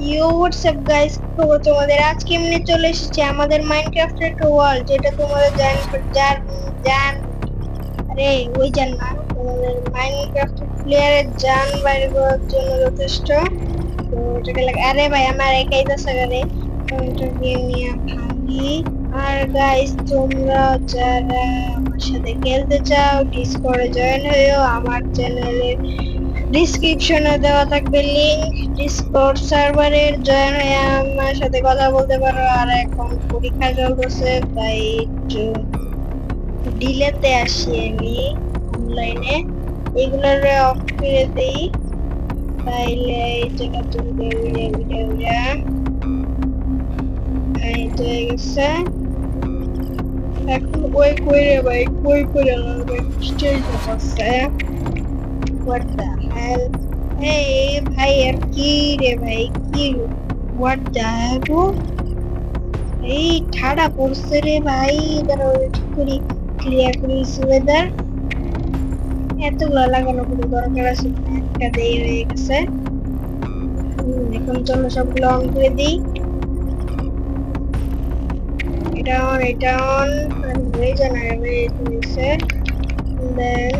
You WhatsApp guys, খবর তোমাদের? আজকে এমনি চলে এসেছি আমাদের মাইনক্রাফটের একটা ওয়ার্ল্ড, যেটা তোমাদের জান জান আরে ওই জান না, তোমাদের মাইনক্রাফটের প্লেয়ারের জান বাইরে করার জন্য যথেষ্ট। তো এটাকে লাগে, আরে ভাই আমার একাই তো সাগারে এটাকে নিয়ে ভাঙি। আর গাইস তোমরা যারা আমার সাথে খেলতে চাও ডিসকর্ডে জয়েন হয়েও, আমার চ্যানেলের ডিসক্রিপশনে দেওয়া থাকবে লিংক। ডিসকর্ড সার্ভারের জয়েন হয়ে আমার সাথে কথা বলতে পারো। আর এখন পরীক্ষা চলতেছে, তাই একটু ডিলেতে আসি আমি অনলাইনে, এগুলোর অফ করে দেই। তাইলে এই জায়গা তুলবে উড়ে উড়ে উড়ে এই তো হয়ে গেছে। এখন ওই কইরে ভাই কই করে লাগবে স্টেজ আছে। What the hell? এই ভাই আর কি রে ভাই, কি হোয়াট দ্য হেল? এই ঠাডা পড়ছে রে ভাই, দাঁড়াও ঠিক করি, ক্লিয়ার করি ওয়েদার। এতগুলো লাগানো কোনো দরকার আছে না, একটা দেরি হয়ে গেছে। এখন চলো সবগুলো অন করে দিই। এটা অন, এটা অন হয়ে জানা যাবে। দেন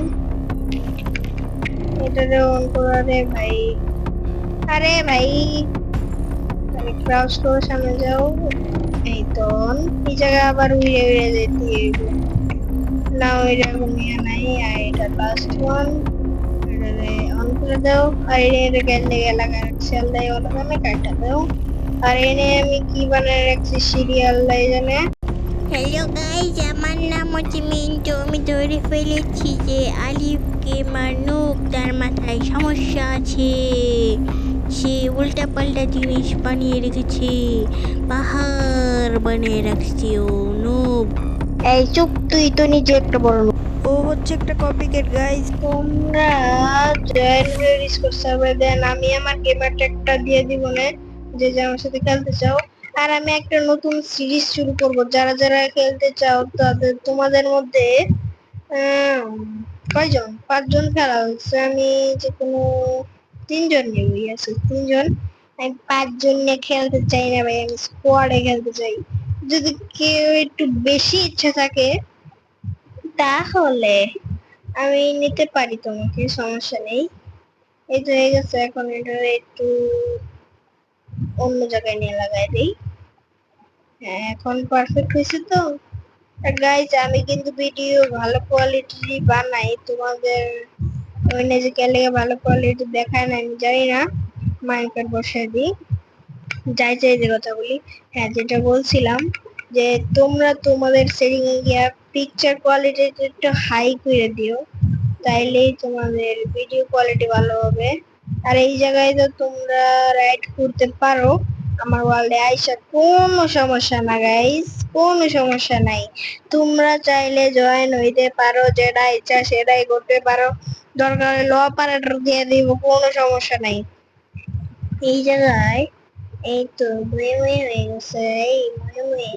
এটারে অন করা রে ভাই। আরে ভাই ক্রাউচ করে সামনে যাও। এই তো অন। এই জায়গা আবার উড়ে উড়ে যেতে হবে না, ওইরকম ইয়ে নাই। আর এটা লাস্ট ওয়ান, এটারে অন করে দাও। আর এটা গেলে লাগা রাখছি আল্লাহ ওলা জানে, কাটা দাও। আর এনে আমি কি বানায় রাখছি সিঁড়ি আল্লাহ জানে। হ্যালো গাইজ, আমার নাম হচ্ছে মিন্টু। আমি ধরে ফেলেছি যে আলিফ গেমার নুব, তার মাথায় সমস্যা আছে। সে উল্টা পাল্টা জিনিস বানিয়ে রেখেছে, পাহাড় বানিয়ে রাখছে ও নুব। এই চুপ, তুই তো নিজে একটা বড় লোক। ও হচ্ছে একটা কপিকেট গাইস। তোমরা জয়েন ডিসকর্ড সার্ভার দেন, আমি আমার গেমার ট্যাগটা দিয়ে দিব না, যে যে আমার সাথে খেলতে চাও। আর আমি একটা নতুন সিরিজ শুরু করব, যারা যারা খেলতে চাও তাদের তোমাদের মধ্যে কয়জন? 5 জন খেলা হচ্ছে, আমি যে কোনো 3 জন নিয়ে আছি, 3 জন। আমি 5 জন নিয়ে খেলতে চাই না ভাই, আমি স্কোয়াডে খেলতে চাই। যদি কেউ একটু বেশি ইচ্ছা থাকে তাহলে আমি নিতে পারি তোমাকে, সমস্যা নেই। এই তো হয়ে গেছে, এখন এটা একটু অন্য জায়গায় নিয়ে লাগাই দিই। হ্যাঁ এখন পারফেক্ট হয়েছে তো। গাইজ আমি কিন্তু ভিডিও ভালো কোয়ালিটি বানাই, তোমাদের ওই যে গেলে ভালো কোয়ালিটি দেখায় না আমি জানি না। মাইনকার বসায় দিই, যাই চাই যে কথা বলি। হ্যাঁ যেটা বলছিলাম, যে তোমরা তোমাদের সেটিং এ গিয়া পিকচার কোয়ালিটি একটু হাই করে দিও, তাইলেই তোমাদের ভিডিও কোয়ালিটি ভালো হবে। আর এই জায়গায় তো তোমরা রাইড করতে পারো আমার ওয়ার্ল্ডে আইসা, কোনো সমস্যা না গাইস, কোনো সমস্যা নাই। তোমরা চাইলে জয়েন হইতে পারো, যেটা ইচ্ছা সেটাই করতে পারো, দরকার হলে অপারেটর দিয়ে দিব, কোনো সমস্যা নাই। এই জায়গায় এই তো মুয়ে মুয়ে হয়ে গেছে, এই মুয়ে মুয়ে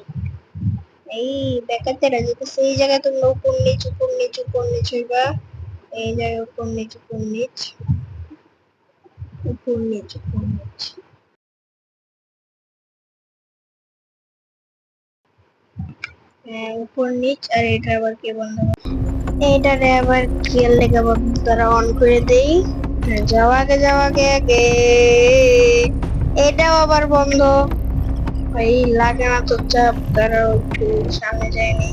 এই দেখাতে যেতেছে। এই জায়গায় তোমরা উপর নিচ উপর নিচ উপর নিচ হইবা। এই জায়গায় উপর নিচ উপর নিচ উপর নিচ উপর নিচ। হ্যাঁ উপর নিচ। আর এটা আবার কে বন্ধ করে? এইটারে আবার কি লেগে তারা অন করে দেই। হ্যাঁ, যাও আগে যাও আগে আগে। এটাও আবার বন্ধ। এই লাগে না তো চাপ, তারা একটু সামনে যায়নি।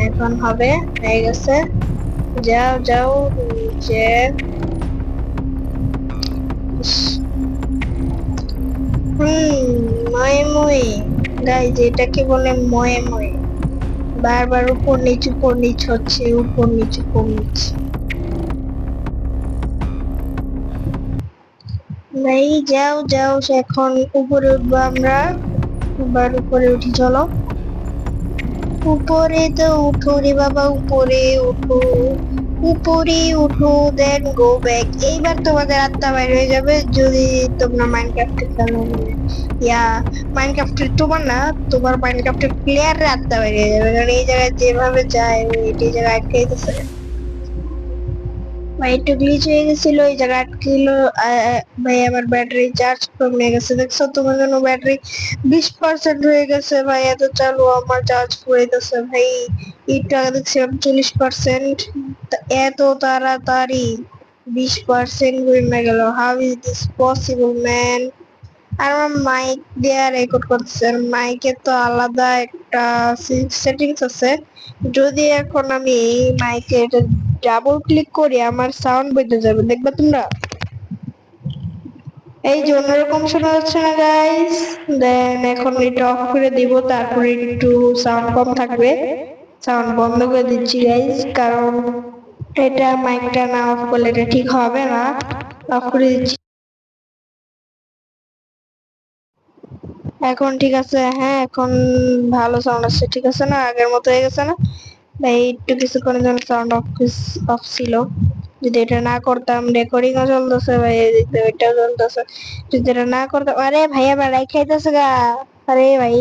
এখন হবে, হয়ে গেছে। যাও যাও নিচে। ময়ে ময়ে গাইজ, এটাকে বলে ময়ে ময়ে। বারবার উপর নিচ হচ্ছে, উপর নিচ উপর নিচ। ভাই যাও যাও, এখন উপরে উঠবো আমরা। এবার উপরে উঠি চলো। উপরে তো উঠো রে বাবা, উপরে উঠো, উপরে উঠো, দেন গো ব্যাক। এইবার তোমাদের আত্মা বাইর হয়ে যাবে যদি তোমরা মাইনক্রাফটে খেলো। ইয়া মাইনক্রাফটের তোমার না, তোমার মাইনক্রাফটের প্লেয়ারের আত্মা বাইর হয়ে যাবে, কারণ এই জায়গায় যেভাবে যায় এই জায়গায় আটকে গেছে। ভাই একটু গ্লিচ হয়ে গেছিল, এই জায়গা আটকিলো। ভাই আমার ব্যাটারি চার্জ কমে গেছে, দেখছো তোমার জন্য ব্যাটারি 20% হয়ে গেছে। ভাই এত চালু আমার চার্জ ফুরাইতেছে ভাই। একটু আগে দেখছিলাম 40%, এত তাড়াতাড়ি 20% কমে গেল। How is this possible man? আর আমার মাইক দিয়ে রেকর্ড করতেছে, আর মাইকের তো আলাদা একটা সেটিংস আছে। যদি এখন আমি এই মাইকে এটা ডাবল ক্লিক করি আমার সাউন্ড বেঁচে যাবে, দেখবে তোমরা। এই যে অন্যরকম শোনা যাচ্ছে না গাইস। দেন এখন এটা অফ করে দিব, তারপরে একটু সাউন্ড কম থাকবে। সাউন্ড বন্ধ করে দিচ্ছি গাইস, কারণ এটা মাইকটা না অফ করলে এটা ঠিক হবে না। অফ করে দিচ্ছি। এখন ঠিক আছে, হ্যাঁ এখন ভালো সাউন্ড আসছে, ঠিক আছে না? আগের মতো হয়ে গেছে না ভাই? একটু কিছুক্ষণের জন্য সাউন্ড অফ ছিল। যদি এটা না করতাম, রেকর্ডিং ও চলতেছে ভাই, এদিকে ওইটাও চলতেছে। যদি এটা না করতাম, আরে ভাই আবার রাই খাইতেছে গা। আরে ভাই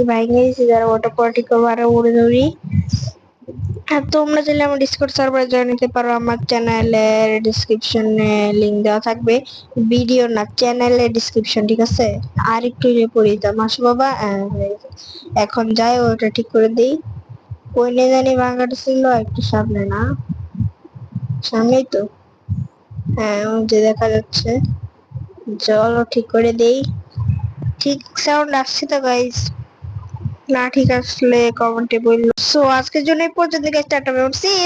ভাই গেছি, যারা ওটা পটি করবো আরো উড়ে দৌড়ি। আর তোমরা চাইলে আমার ডিসকর্ড সার্ভারে জয়েন নিতে পারো, আমার চ্যানেলের ডিসক্রিপশনে লিংক দেওয়া থাকবে। ভিডিও না, চ্যানেলের ডিসক্রিপশন, ঠিক আছে? আর একটু যে পড়ি তা মাসু বাবা, এখন যাই ওটা ঠিক করে দেই। ওই নিয়ে জানি ভাঙাটা ছিল একটু সামনে, না সামনেই তো, হ্যাঁ ওই যে দেখা যাচ্ছে। চলো ঠিক করে দেই। ঠিক সাউন্ড আসছে তো গাইস? না ঠিক আসলে কমেন্টে বললো। সো আজকের জন্য এই পর্যন্ত, টাটা, সি ইউ।